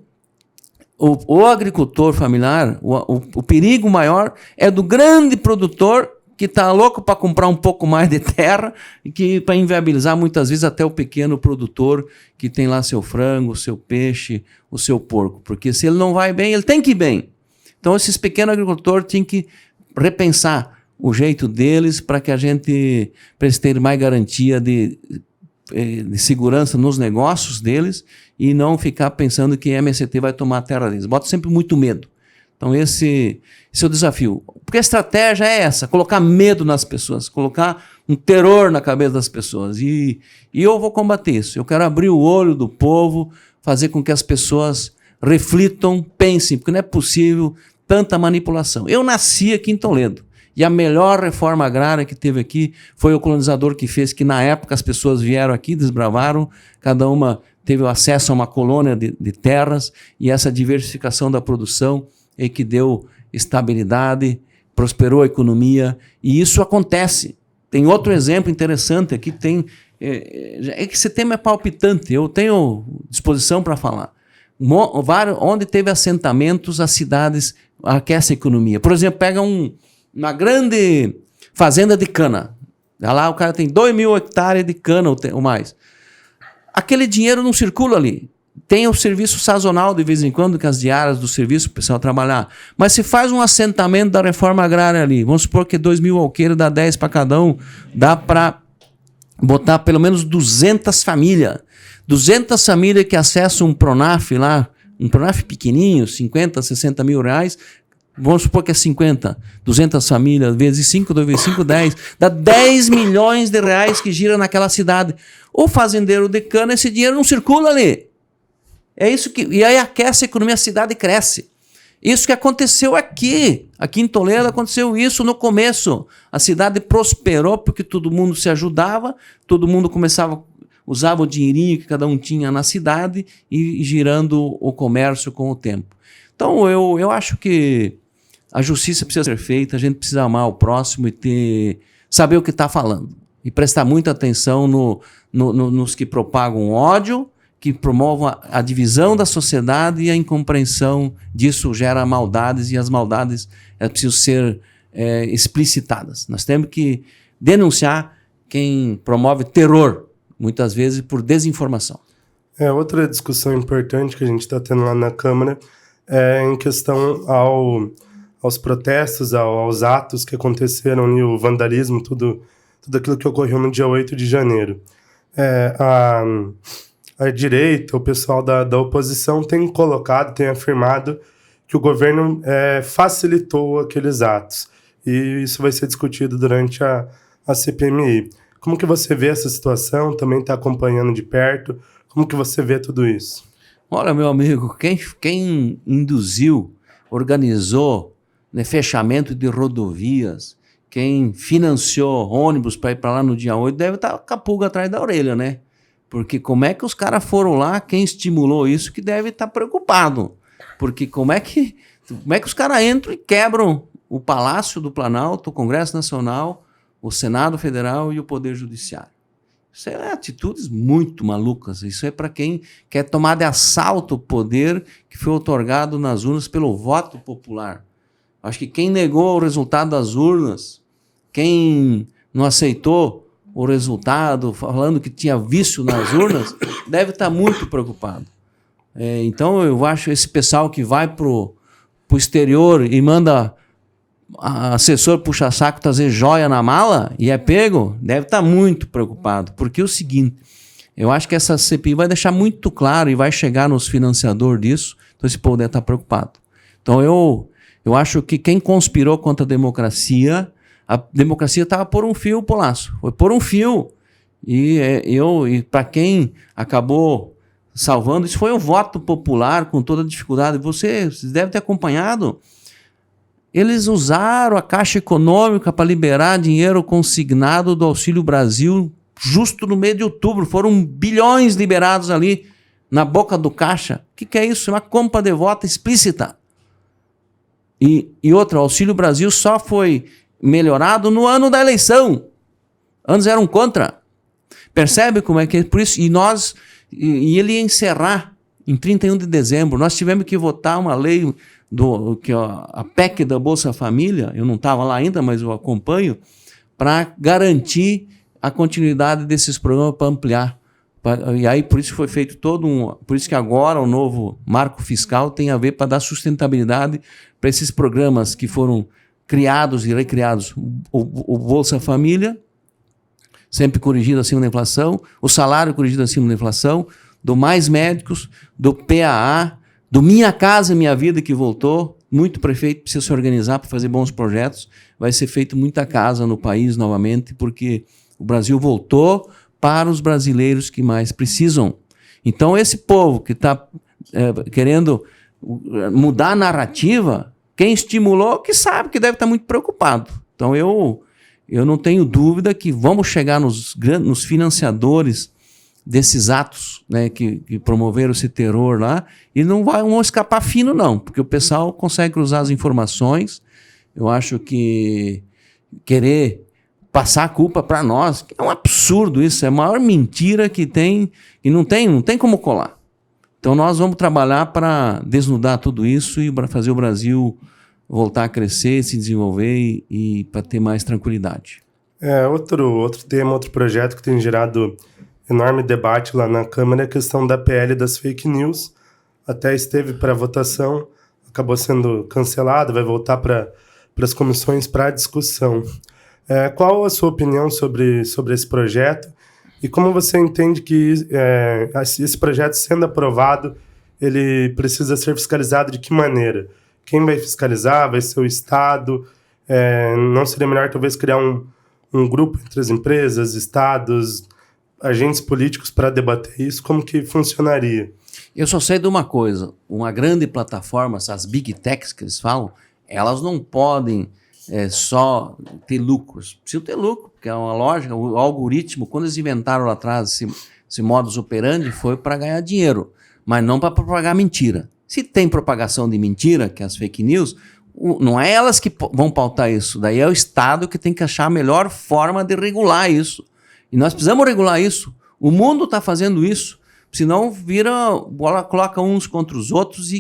Speaker 2: o agricultor familiar, o perigo maior é do grande produtor que está louco para comprar um pouco mais de terra e que para inviabilizar muitas vezes até o pequeno produtor que tem lá seu frango, o seu peixe, o seu porco. Porque se ele não vai bem, ele tem que ir bem. Então esses pequenos agricultores têm que repensar o jeito deles para que a gente tenha mais garantia de segurança nos negócios deles e não ficar pensando que a MST vai tomar a terra deles. Bota sempre muito medo. Então esse é o desafio. Porque a estratégia é essa, colocar medo nas pessoas, colocar um terror na cabeça das pessoas. E eu vou combater isso. Eu quero abrir o olho do povo, fazer com que as pessoas reflitam, pensem, porque não é possível tanta manipulação. Eu nasci aqui em Toledo. E a melhor reforma agrária que teve aqui foi o colonizador que fez, que na época as pessoas vieram aqui, desbravaram, cada uma teve acesso a uma colônia de terras, e essa diversificação da produção é que deu estabilidade, prosperou a economia, e isso acontece. Tem outro exemplo interessante aqui, que esse tema é palpitante, eu tenho disposição para falar. Onde teve assentamentos, as cidades aquecem a economia. Por exemplo, pega uma grande fazenda de cana, lá o cara tem 2.000 hectares de cana ou mais. Aquele dinheiro não circula ali. Tem o serviço sazonal de vez em quando, que as diárias do serviço, o pessoal trabalhar. Mas se faz um assentamento da reforma agrária ali, vamos supor que 2.000 alqueires dá 10 para cada um, dá para botar pelo menos 200 famílias. 200 famílias que acessam um Pronaf lá, um Pronaf pequenininho, 50, 60 mil reais, vamos supor que é 50, 200 famílias, vezes 5, 2 vezes 5, 10, dá 10 milhões de reais que gira naquela cidade. O fazendeiro de cana, esse dinheiro não circula ali. É isso e aí aquece a economia, a cidade cresce. Isso que aconteceu aqui em Toledo aconteceu isso no começo. A cidade prosperou porque todo mundo se ajudava, todo mundo usava o dinheirinho que cada um tinha na cidade e girando o comércio com o tempo. Então eu acho que a justiça precisa ser feita, a gente precisa amar o próximo e saber o que está falando. E prestar muita atenção nos que propagam ódio, que promovam a divisão da sociedade, e a incompreensão disso gera maldades, e as maldades precisam ser explicitadas. Nós temos que denunciar quem promove terror, muitas vezes por desinformação.
Speaker 1: Outra discussão importante que a gente está tendo lá na Câmara é em questão aos protestos, aos atos que aconteceram, e o vandalismo, tudo aquilo que ocorreu no dia 8 de janeiro. A direita, o pessoal da oposição tem afirmado que o governo facilitou aqueles atos. E isso vai ser discutido durante a CPMI. Como que você vê essa situação? Também está acompanhando de perto. Como que você vê tudo isso?
Speaker 2: Olha, meu amigo, quem induziu, organizou fechamento de rodovias, quem financiou ônibus para ir para lá no dia 8 deve estar com a pulga atrás da orelha, né? Porque como é que os caras foram lá, quem estimulou isso que deve estar preocupado. Porque como é que os caras entram e quebram o Palácio do Planalto, o Congresso Nacional, o Senado Federal e o Poder Judiciário? Isso é atitudes muito malucas. Isso é para quem quer tomar de assalto o poder que foi otorgado nas urnas pelo voto popular. Acho que quem negou o resultado das urnas, quem não aceitou o resultado, falando que tinha vício nas urnas, deve estar muito preocupado. Então eu acho esse pessoal que vai pro exterior e manda assessor puxa-saco trazer joia na mala e é pego, deve estar muito preocupado. Porque é o seguinte, eu acho que essa CPI vai deixar muito claro e vai chegar nos financiadores disso, então esse povo deve estar preocupado. Então eu Eu acho que quem conspirou contra a democracia estava por um fio, Polaço. Foi por um fio. E para quem acabou salvando, isso foi o voto popular com toda a dificuldade. Vocês devem ter acompanhado. Eles usaram a Caixa Econômica para liberar dinheiro consignado do Auxílio Brasil justo no mês de outubro. Foram bilhões liberados ali na boca do caixa. O que é isso? É uma compra de voto explícita. E outra, o Auxílio Brasil só foi melhorado no ano da eleição. Antes eram contra. Percebe como é que é? Por isso, e ele ia encerrar em 31 de dezembro. Nós tivemos que votar uma lei, a PEC da Bolsa Família, eu não estava lá ainda, mas eu acompanho, para garantir a continuidade desses programas, para ampliar. E aí, por isso foi feito por isso que agora o novo marco fiscal tem a ver para dar sustentabilidade para esses programas que foram criados e recriados. O Bolsa Família, sempre corrigido acima da inflação, o salário corrigido acima da inflação, do Mais Médicos, do PAA, do Minha Casa Minha Vida, que voltou. Muito prefeito precisa se organizar para fazer bons projetos. Vai ser feito muita casa no país novamente, porque o Brasil voltou para os brasileiros que mais precisam. Então, esse povo que está querendo mudar a narrativa, quem estimulou, que sabe que deve estar muito preocupado. Então, eu não tenho dúvida que vamos chegar nos financiadores desses atos, né, que promoveram esse terror lá, e não vão escapar fino, não, porque o pessoal consegue cruzar as informações. Eu acho que querer passar a culpa para nós, que é um absurdo isso, é a maior mentira que tem, e não tem como colar. Então nós vamos trabalhar para desnudar tudo isso e para fazer o Brasil voltar a crescer, se desenvolver e para ter mais tranquilidade.
Speaker 1: Outro tema, outro projeto que tem gerado enorme debate lá na Câmara é a questão da PL das fake news. Até esteve para votação, acabou sendo cancelado, vai voltar para as comissões para discussão. Qual a sua opinião sobre esse projeto e como você entende que esse projeto, sendo aprovado, ele precisa ser fiscalizado de que maneira? Quem vai fiscalizar? Vai ser o Estado? Não seria melhor talvez criar um grupo entre as empresas, estados, agentes políticos para debater isso? Como que funcionaria?
Speaker 2: Eu só sei de uma coisa, uma grande plataforma, essas big techs que eles falam, elas não podem só ter lucros. Precisam ter lucro, porque é uma lógica, o algoritmo, quando eles inventaram lá atrás esse modus operandi, foi para ganhar dinheiro, mas não para propagar mentira. Se tem propagação de mentira, que é as fake news, não é elas que vão pautar isso, daí é o Estado que tem que achar a melhor forma de regular isso. E nós precisamos regular isso. O mundo está fazendo isso, senão coloca uns contra os outros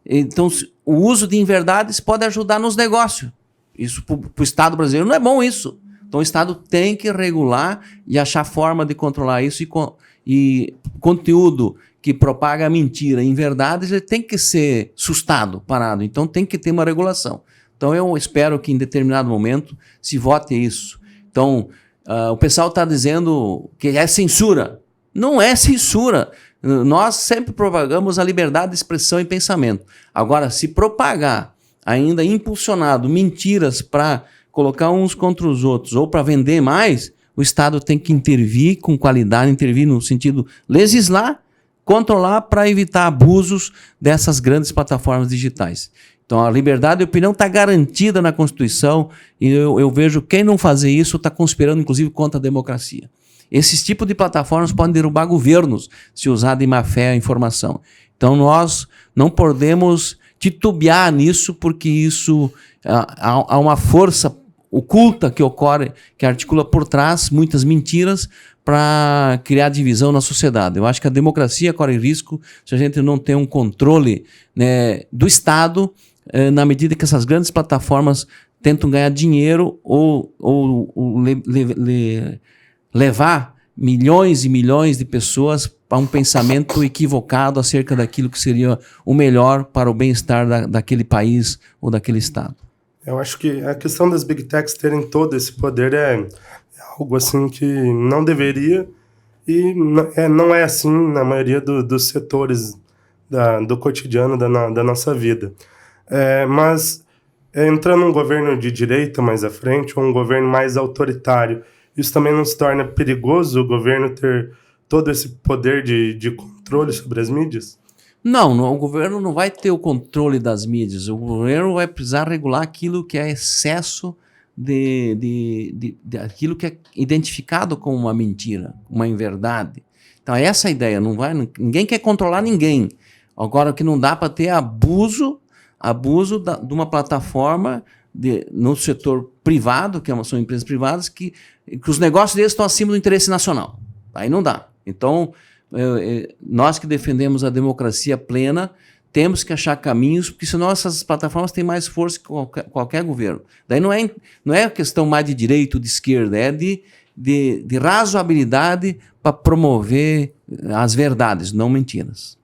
Speaker 2: então o uso de inverdades pode ajudar nos negócios. Isso para o Estado brasileiro não é bom isso. Então o Estado tem que regular e achar forma de controlar isso e conteúdo que propaga mentira, inverdades, ele tem que ser sustado, parado. Então tem que ter uma regulação. Então eu espero que em determinado momento se vote isso. Então o pessoal está dizendo que é censura. Não é censura. Nós sempre propagamos a liberdade de expressão e pensamento. Agora, se propagar ainda impulsionado mentiras para colocar uns contra os outros ou para vender mais, o Estado tem que intervir com qualidade, intervir no sentido legislar, controlar para evitar abusos dessas grandes plataformas digitais. Então a liberdade de opinião está garantida na Constituição e eu vejo quem não fazer isso está conspirando inclusive contra a democracia. Esses tipos de plataformas podem derrubar governos se usar de má fé a informação. Então nós não podemos titubear nisso, porque isso há uma força oculta que ocorre, que articula por trás muitas mentiras para criar divisão na sociedade. Eu acho que a democracia corre risco se a gente não tem um controle, né, do Estado, na medida que essas grandes plataformas tentam ganhar dinheiro ou levar milhões e milhões de pessoas para um pensamento equivocado acerca daquilo que seria o melhor para o bem-estar daquele país ou daquele Estado.
Speaker 1: Eu acho que a questão das Big Techs terem todo esse poder é algo assim que não deveria e não é assim na maioria dos setores do cotidiano da nossa vida. Mas Entrando um governo de direita mais à frente ou um governo mais autoritário, isso também não se torna perigoso o governo ter todo esse poder de controle sobre as mídias?
Speaker 2: Não, o governo não vai ter o controle das mídias. O governo vai precisar regular aquilo que é excesso de aquilo que é identificado como uma mentira, uma inverdade. Então, essa é a ideia. Ninguém quer controlar ninguém. Agora, o que não dá para ter abuso de uma plataforma no setor privado, são empresas privadas, que os negócios deles estão acima do interesse nacional. Aí não dá. Então, nós que defendemos a democracia plena, temos que achar caminhos, porque senão essas plataformas têm mais força que qualquer governo. Daí não é questão mais de direita ou de esquerda, é de razoabilidade para promover as verdades, não mentiras.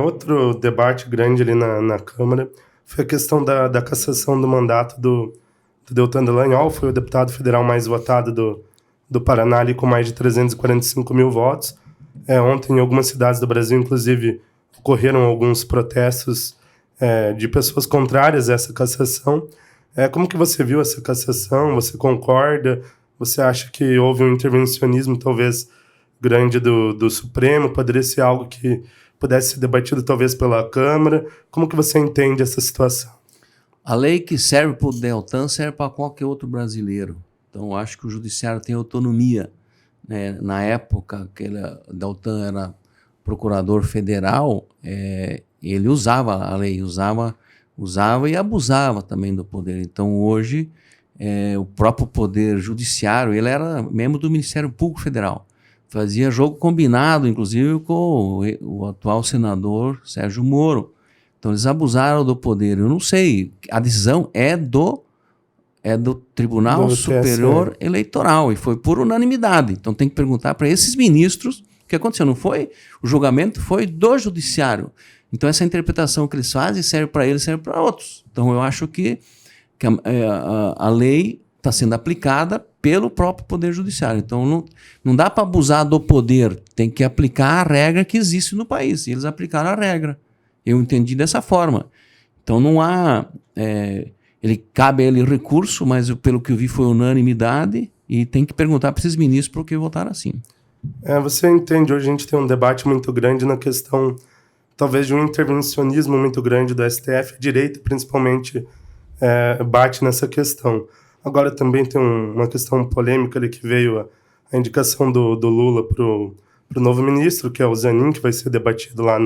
Speaker 1: Outro debate grande ali na Câmara foi a questão da cassação do mandato do Deltan Dallagnol, foi o deputado federal mais votado do Paraná, ali com mais de 345 mil votos. Ontem, em algumas cidades do Brasil, inclusive, ocorreram alguns protestos de pessoas contrárias a essa cassação. Como que você viu essa cassação? Você concorda? Você acha que houve um intervencionismo, talvez, grande do Supremo? Poderia ser algo que pudesse ser debatido, talvez, pela Câmara? Como que você entende essa situação?
Speaker 2: A lei que serve para o Deltan serve para qualquer outro brasileiro. Então, eu acho que o judiciário tem autonomia. Na época que Deltan era procurador federal, ele usava a lei, usava e abusava também do poder. Então, hoje, o próprio poder judiciário, ele era membro do Ministério Público Federal. Fazia jogo combinado, inclusive, com o atual senador Sérgio Moro. Então, eles abusaram do poder. Eu não sei, a decisão é do Tribunal Superior Eleitoral e foi por unanimidade. Então, tem que perguntar para esses ministros o que aconteceu. Não foi? O julgamento foi do judiciário. Então, essa interpretação que eles fazem serve para eles, serve para outros. Então, eu acho que a lei está sendo aplicada pelo próprio Poder Judiciário. Então, não dá para abusar do poder. Tem que aplicar a regra que existe no país. E eles aplicaram a regra. Eu entendi dessa forma. Então, não há... cabe a ele recurso, mas pelo que eu vi foi unanimidade e tem que perguntar para esses ministros por que votaram assim.
Speaker 1: Você entende, hoje a gente tem um debate muito grande na questão, talvez, de um intervencionismo muito grande do STF, a direita principalmente bate nessa questão. Agora também tem uma questão polêmica ali que veio a indicação do Lula para o novo ministro, que é o Zanin, que vai ser debatido lá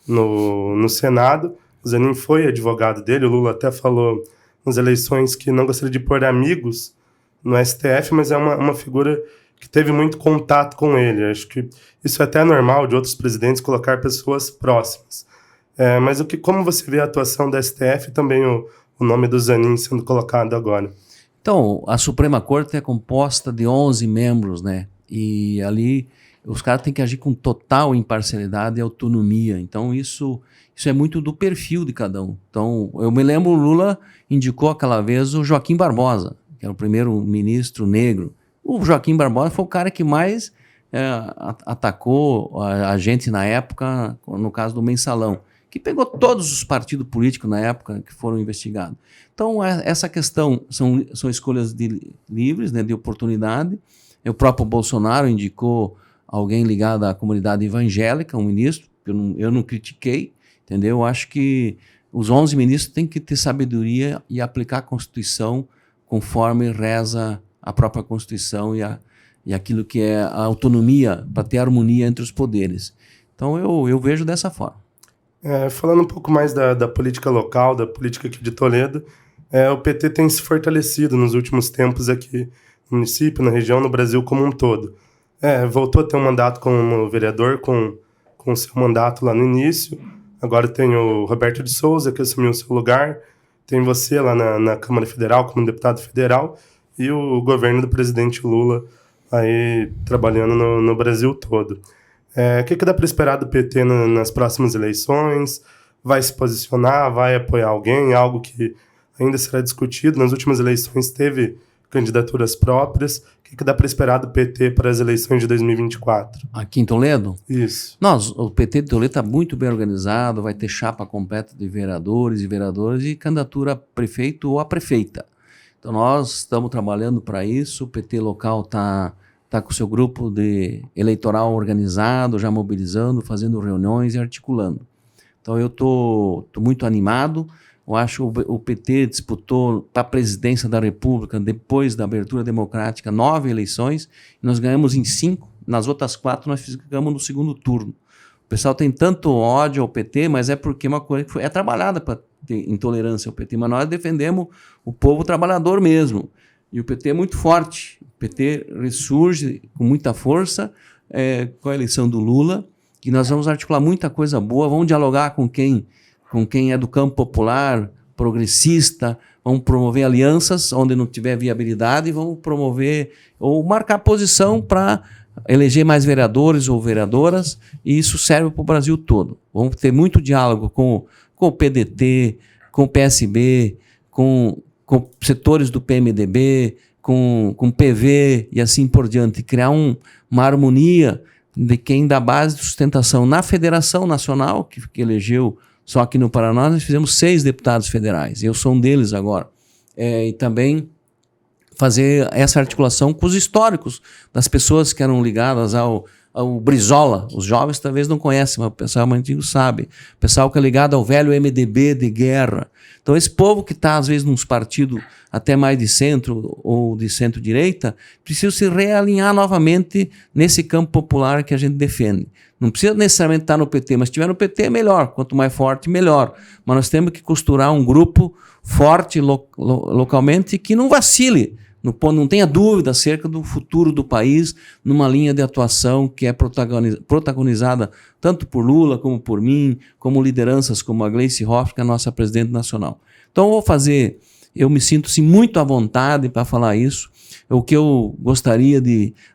Speaker 1: no Senado. O Zanin foi advogado dele, o Lula até falou nas eleições que não gostaria de pôr amigos no STF, mas é uma figura que teve muito contato com ele. Acho que isso é até normal de outros presidentes colocar pessoas próximas. Mas como você vê a atuação da STF e também o nome do Zanin sendo colocado agora?
Speaker 2: Então, a Suprema Corte é composta de 11 membros, né? E ali os caras têm que agir com total imparcialidade e autonomia. Então, isso é muito do perfil de cada um. Então, eu me lembro, o Lula indicou aquela vez o Joaquim Barbosa, que era o primeiro ministro negro. O Joaquim Barbosa foi o cara que mais atacou a gente na época, no caso do Mensalão, que pegou todos os partidos políticos na época que foram investigados. Então, essa questão são escolhas livres, né, de oportunidade. O próprio Bolsonaro indicou alguém ligado à comunidade evangélica, um ministro, que eu não critiquei, entendeu? Eu acho que os 11 ministros têm que ter sabedoria e aplicar a Constituição conforme reza a própria Constituição e aquilo que é a autonomia, para ter harmonia entre os poderes. Então, eu vejo dessa forma.
Speaker 1: Falando um pouco mais da política local, da política aqui de Toledo, o PT tem se fortalecido nos últimos tempos aqui no município, na região, no Brasil como um todo. Voltou a ter um mandato como vereador com seu mandato lá no início. Agora tem o Roberto de Souza, que assumiu o seu lugar. Tem você lá na Câmara Federal como deputado federal e o governo do presidente Lula aí trabalhando no Brasil todo. O que dá para esperar do PT nas próximas eleições? Vai se posicionar? Vai apoiar alguém? Algo que ainda será discutido. Nas últimas eleições teve candidaturas próprias. O que dá para esperar do PT para as eleições de 2024?
Speaker 2: Aqui em Toledo?
Speaker 1: Isso.
Speaker 2: O PT de Toledo está muito bem organizado, vai ter chapa completa de vereadores e vereadoras e candidatura a prefeito ou a prefeita. Então nós estamos trabalhando para isso, o PT local está com o seu grupo de eleitoral organizado, já mobilizando, fazendo reuniões e articulando. Então eu estou muito animado. Eu acho que o PT disputou para a presidência da República, depois da abertura democrática, 9 eleições, e nós ganhamos em 5, nas outras 4 nós ficamos no segundo turno. O pessoal tem tanto ódio ao PT, mas é porque uma coisa que é trabalhada para ter intolerância ao PT, mas nós defendemos o povo trabalhador mesmo. E o PT é muito forte, o PT ressurge com muita força com a eleição do Lula, e nós vamos articular muita coisa boa, vamos dialogar com quem é do campo popular, progressista, vamos promover alianças onde não tiver viabilidade, vamos promover ou marcar posição para eleger mais vereadores ou vereadoras, e isso serve para o Brasil todo. Vamos ter muito diálogo com o PDT, com o PSB, com setores do PMDB, com o PV e assim por diante, criar uma harmonia de quem dá base de sustentação na Federação Nacional, que elegeu. Só que no Paraná nós fizemos 6 deputados federais, eu sou um deles agora. E também fazer essa articulação com os históricos das pessoas que eram ligadas ao Brizola. Os jovens talvez não conhecem, mas o pessoal mais antigo sabe. O pessoal que é ligado ao velho MDB de guerra. Então esse povo que está às vezes nos partidos até mais de centro ou de centro-direita, precisa se realinhar novamente nesse campo popular que a gente defende. Não precisa necessariamente estar no PT, mas se estiver no PT é melhor. Quanto mais forte, melhor. Mas nós temos que costurar um grupo forte localmente que não vacile, não tenha dúvida acerca do futuro do país numa linha de atuação que é protagonizada tanto por Lula como por mim, como lideranças como a Gleice Hoffmann, que é a nossa presidente nacional. Então eu me sinto assim, muito à vontade para falar isso. O que eu gostaria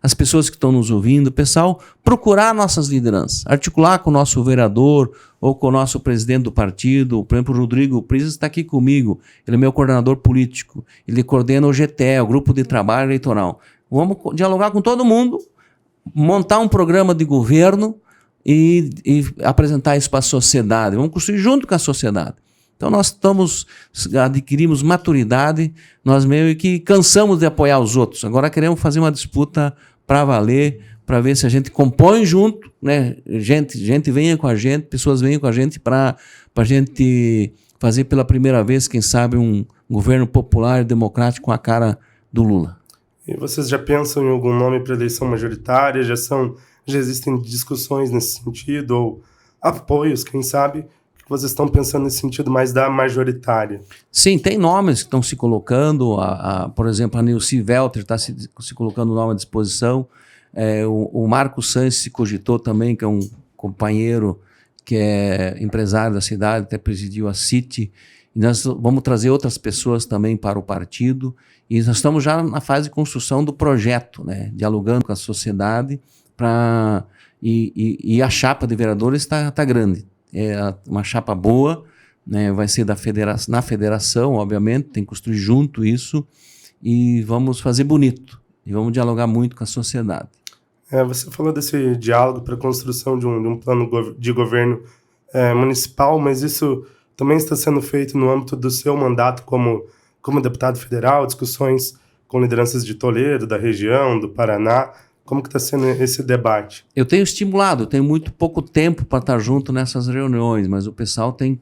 Speaker 2: as pessoas que estão nos ouvindo, pessoal, procurar nossas lideranças, articular com o nosso vereador ou com o nosso presidente do partido. Por exemplo, o Rodrigo Pires está aqui comigo, ele é meu coordenador político, ele coordena o GTE, o Grupo de Trabalho Eleitoral. Vamos dialogar com todo mundo, montar um programa de governo e apresentar isso para a sociedade. Vamos construir junto com a sociedade. Então nós adquirimos maturidade, nós meio que cansamos de apoiar os outros. Agora queremos fazer uma disputa para valer, para ver se a gente compõe junto, né? Gente venha com a gente, pessoas venham com a gente para a gente fazer pela primeira vez, quem sabe, um governo popular e democrático com a cara do Lula.
Speaker 1: E vocês já pensam em algum nome para eleição majoritária? Já existem discussões nesse sentido, ou apoios, quem sabe? Vocês estão pensando nesse sentido mais da majoritária?
Speaker 2: Sim, tem nomes que estão se colocando, por exemplo, a Nilce Velter está se colocando o nome à disposição, o Marco Sanches se cogitou também, que é um companheiro que é empresário da cidade, até presidiu a City, e nós vamos trazer outras pessoas também para o partido, e nós estamos já na fase de construção do projeto, né, dialogando com a sociedade, e a chapa de vereadores está grande. É uma chapa boa, né? Vai ser na federação, obviamente, tem que construir junto isso, e vamos fazer bonito, e vamos dialogar muito com a sociedade.
Speaker 1: Você falou desse diálogo para a construção de um plano de governo municipal, mas isso também está sendo feito no âmbito do seu mandato como deputado federal, discussões com lideranças de Toledo, da região, do Paraná. Como que está sendo esse debate?
Speaker 2: Eu tenho estimulado, eu tenho muito pouco tempo para estar junto nessas reuniões, mas o pessoal tem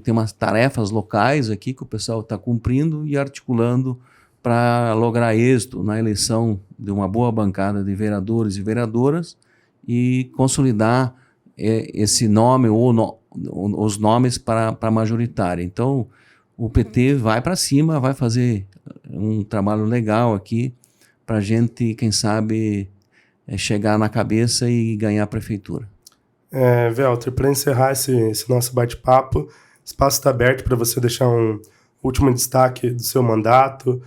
Speaker 2: umas tarefas locais aqui que o pessoal está cumprindo e articulando para lograr êxito na eleição de uma boa bancada de vereadores e vereadoras e consolidar esse nome ou os nomes para a majoritária. Então, o PT vai para cima, vai fazer um trabalho legal aqui para a gente, quem sabe, chegar na cabeça e ganhar a prefeitura.
Speaker 1: Velter, para encerrar esse nosso bate-papo, o espaço está aberto para você deixar um último destaque do seu mandato,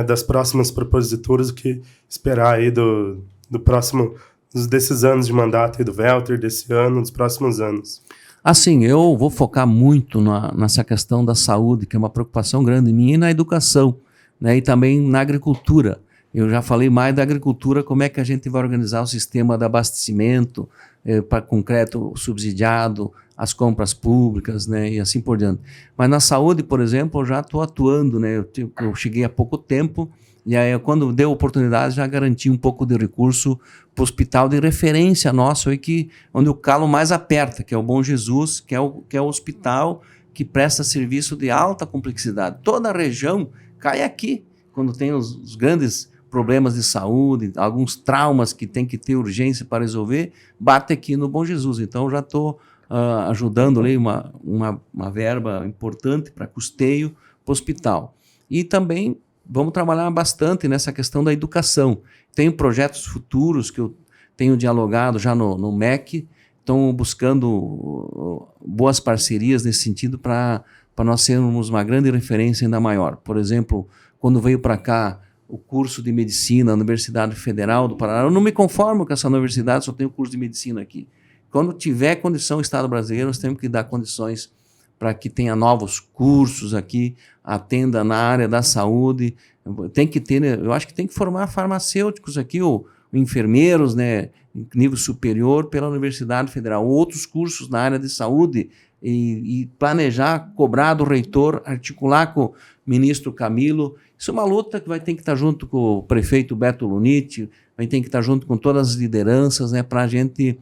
Speaker 1: das próximas proposituras, o que esperar aí desses anos de mandato aí do Velter, desse ano, dos próximos anos.
Speaker 2: Assim, eu vou focar muito nessa questão da saúde, que é uma preocupação grande minha, e na educação. né, e também na agricultura. Eu já falei mais da agricultura, como é que a gente vai organizar o sistema de abastecimento para concreto subsidiado, as compras públicas, né, e assim por diante. Mas na saúde, por exemplo, eu já estou atuando, né, eu cheguei há pouco tempo, e aí quando deu oportunidade já garanti um pouco de recurso para o hospital de referência nosso, aí onde o calo mais aperta, que é o Bom Jesus, que é o hospital que presta serviço de alta complexidade. Toda a região cai aqui, quando tem os grandes problemas de saúde, alguns traumas que tem que ter urgência para resolver, bate aqui no Bom Jesus. Então, eu já estou ajudando ali uma verba importante para custeio para o hospital. E também vamos trabalhar bastante nessa questão da educação. Tenho projetos futuros que eu tenho dialogado já no MEC, estão buscando boas parcerias nesse sentido para nós sermos uma grande referência ainda maior. Por exemplo, quando veio para cá o curso de medicina na Universidade Federal do Paraná, eu não me conformo com essa universidade, só tem o curso de medicina aqui. Quando tiver condição o Estado brasileiro, nós temos que dar condições para que tenha novos cursos aqui, atenda na área da saúde. Tem que ter, eu acho que tem que formar farmacêuticos aqui, ou enfermeiros, né, em nível superior pela Universidade Federal, outros cursos na área de saúde, e planejar, cobrar do reitor, articular com o ministro Camilo. Isso é uma luta que vai ter que estar junto com o prefeito Beto Luniti, vai ter que estar junto com todas as lideranças, né, para a gente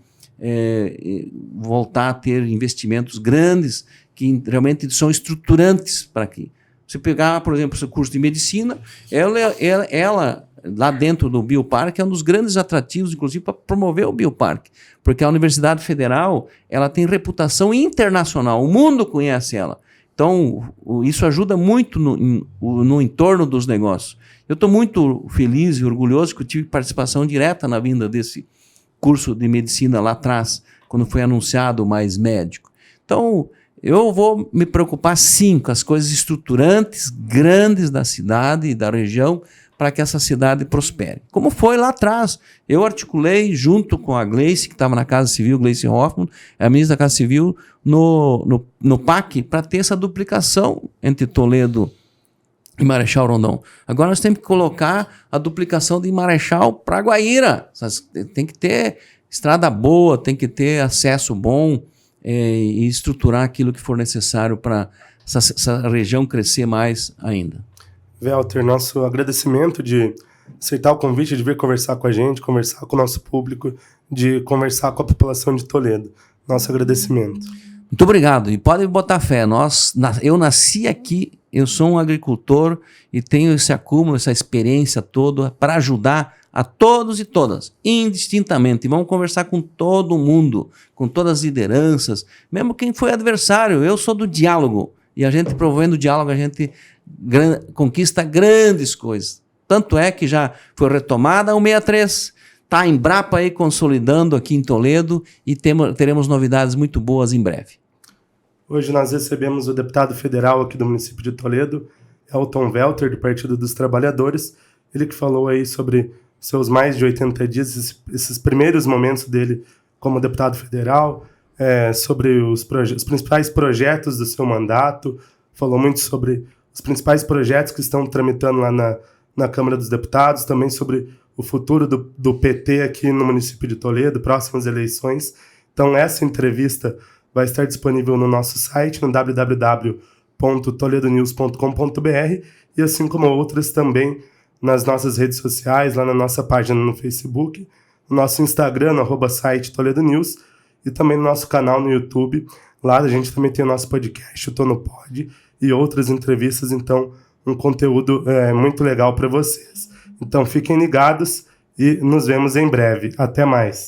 Speaker 2: voltar a ter investimentos grandes que realmente são estruturantes para aqui. Você pegar, por exemplo, o curso de medicina, ela lá dentro do Bioparque é um dos grandes atrativos, inclusive, para promover o Bioparque, porque a Universidade Federal ela tem reputação internacional, o mundo conhece ela. Então, isso ajuda muito no entorno dos negócios. Eu estou muito feliz e orgulhoso que eu tive participação direta na vinda desse curso de medicina lá atrás, quando foi anunciado o Mais Médico. Então, eu vou me preocupar, sim, com as coisas estruturantes, grandes da cidade e da região, para que essa cidade prospere. Como foi lá atrás. Eu articulei, junto com a Gleice, que estava na Casa Civil, Gleice Hoffmann, a ministra da Casa Civil, no PAC, para ter essa duplicação entre Toledo e Marechal Rondon. Agora nós temos que colocar a duplicação de Marechal para Guaíra. Tem que ter estrada boa, tem que ter acesso bom e estruturar aquilo que for necessário para essa região crescer mais ainda.
Speaker 1: Welter, nosso agradecimento de aceitar o convite de vir conversar com a gente, conversar com o nosso público, de conversar com a população de Toledo. Nosso agradecimento.
Speaker 2: Muito obrigado. E podem botar fé. Eu nasci aqui, eu sou um agricultor e tenho esse acúmulo, essa experiência toda para ajudar a todos e todas, indistintamente. E vamos conversar com todo mundo, com todas as lideranças, mesmo quem foi adversário. Eu sou do diálogo. E a gente, promovendo o diálogo, a gente conquista grandes coisas. Tanto é que já foi retomada a 163, está a Embrapa aí consolidando aqui em Toledo e teremos novidades muito boas em breve.
Speaker 1: Hoje nós recebemos o deputado federal aqui do município de Toledo, Elton Welter, do Partido dos Trabalhadores. Ele que falou aí sobre seus mais de 80 dias, esses primeiros momentos dele como deputado federal, sobre os principais projetos do seu mandato, falou muito sobre os principais projetos que estão tramitando lá na Câmara dos Deputados, também sobre o futuro do PT aqui no município de Toledo, próximas eleições. Então essa entrevista vai estar disponível no nosso site, no www.toledonews.com.br, e assim como outras também nas nossas redes sociais, lá na nossa página no Facebook, no nosso Instagram, no @site Toledo News, e também no nosso canal no YouTube. Lá a gente também tem o nosso podcast, o Tô no Pod, e outras entrevistas, então um conteúdo muito legal para vocês. Então fiquem ligados e nos vemos em breve. Até mais!